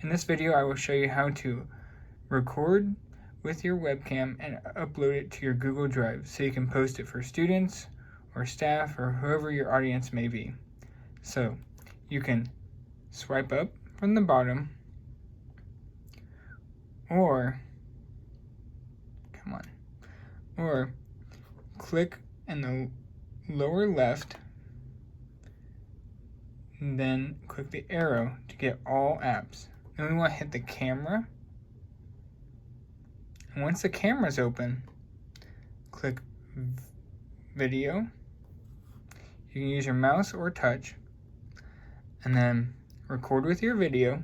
In this video, I will show you how to record with your webcam and upload it to your Google Drive so you can post it for students or staff or whoever your audience may be. So you can swipe up from the bottom or click in the lower left, and then click the arrow to get all apps. Then we want to hit the camera. And once the camera's open, click video. You can use your mouse or touch, and then record with your video.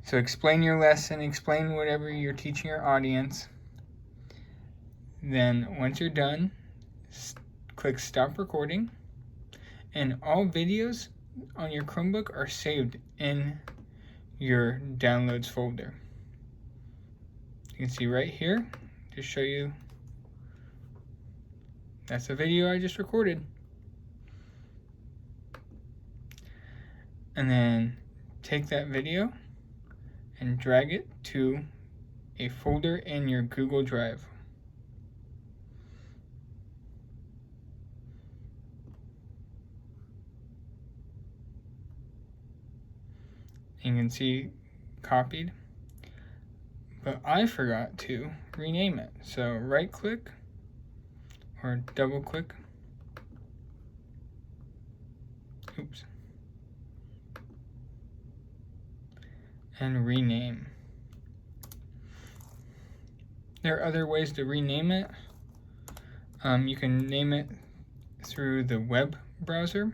So explain your lesson, explain whatever you're teaching your audience. Then once you're done, click stop recording, and all videos on your Chromebook are saved in your downloads folder. You can see right here, to show you, that's the video I just recorded. And then take that video and drag it to a folder in your Google Drive. You can see copied, but I forgot to rename it. So right click or double click. Oops. And rename. There are other ways to rename it. You can name it through the web browser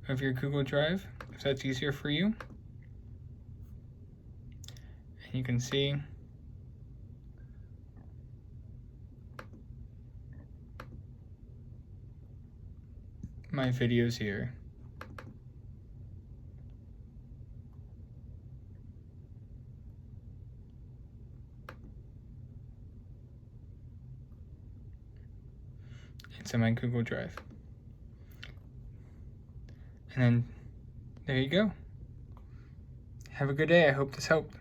of your Google Drive, if that's easier for you. And you can see my videos here. It's in my Google Drive. And then there you go. Have a good day. I hope this helped.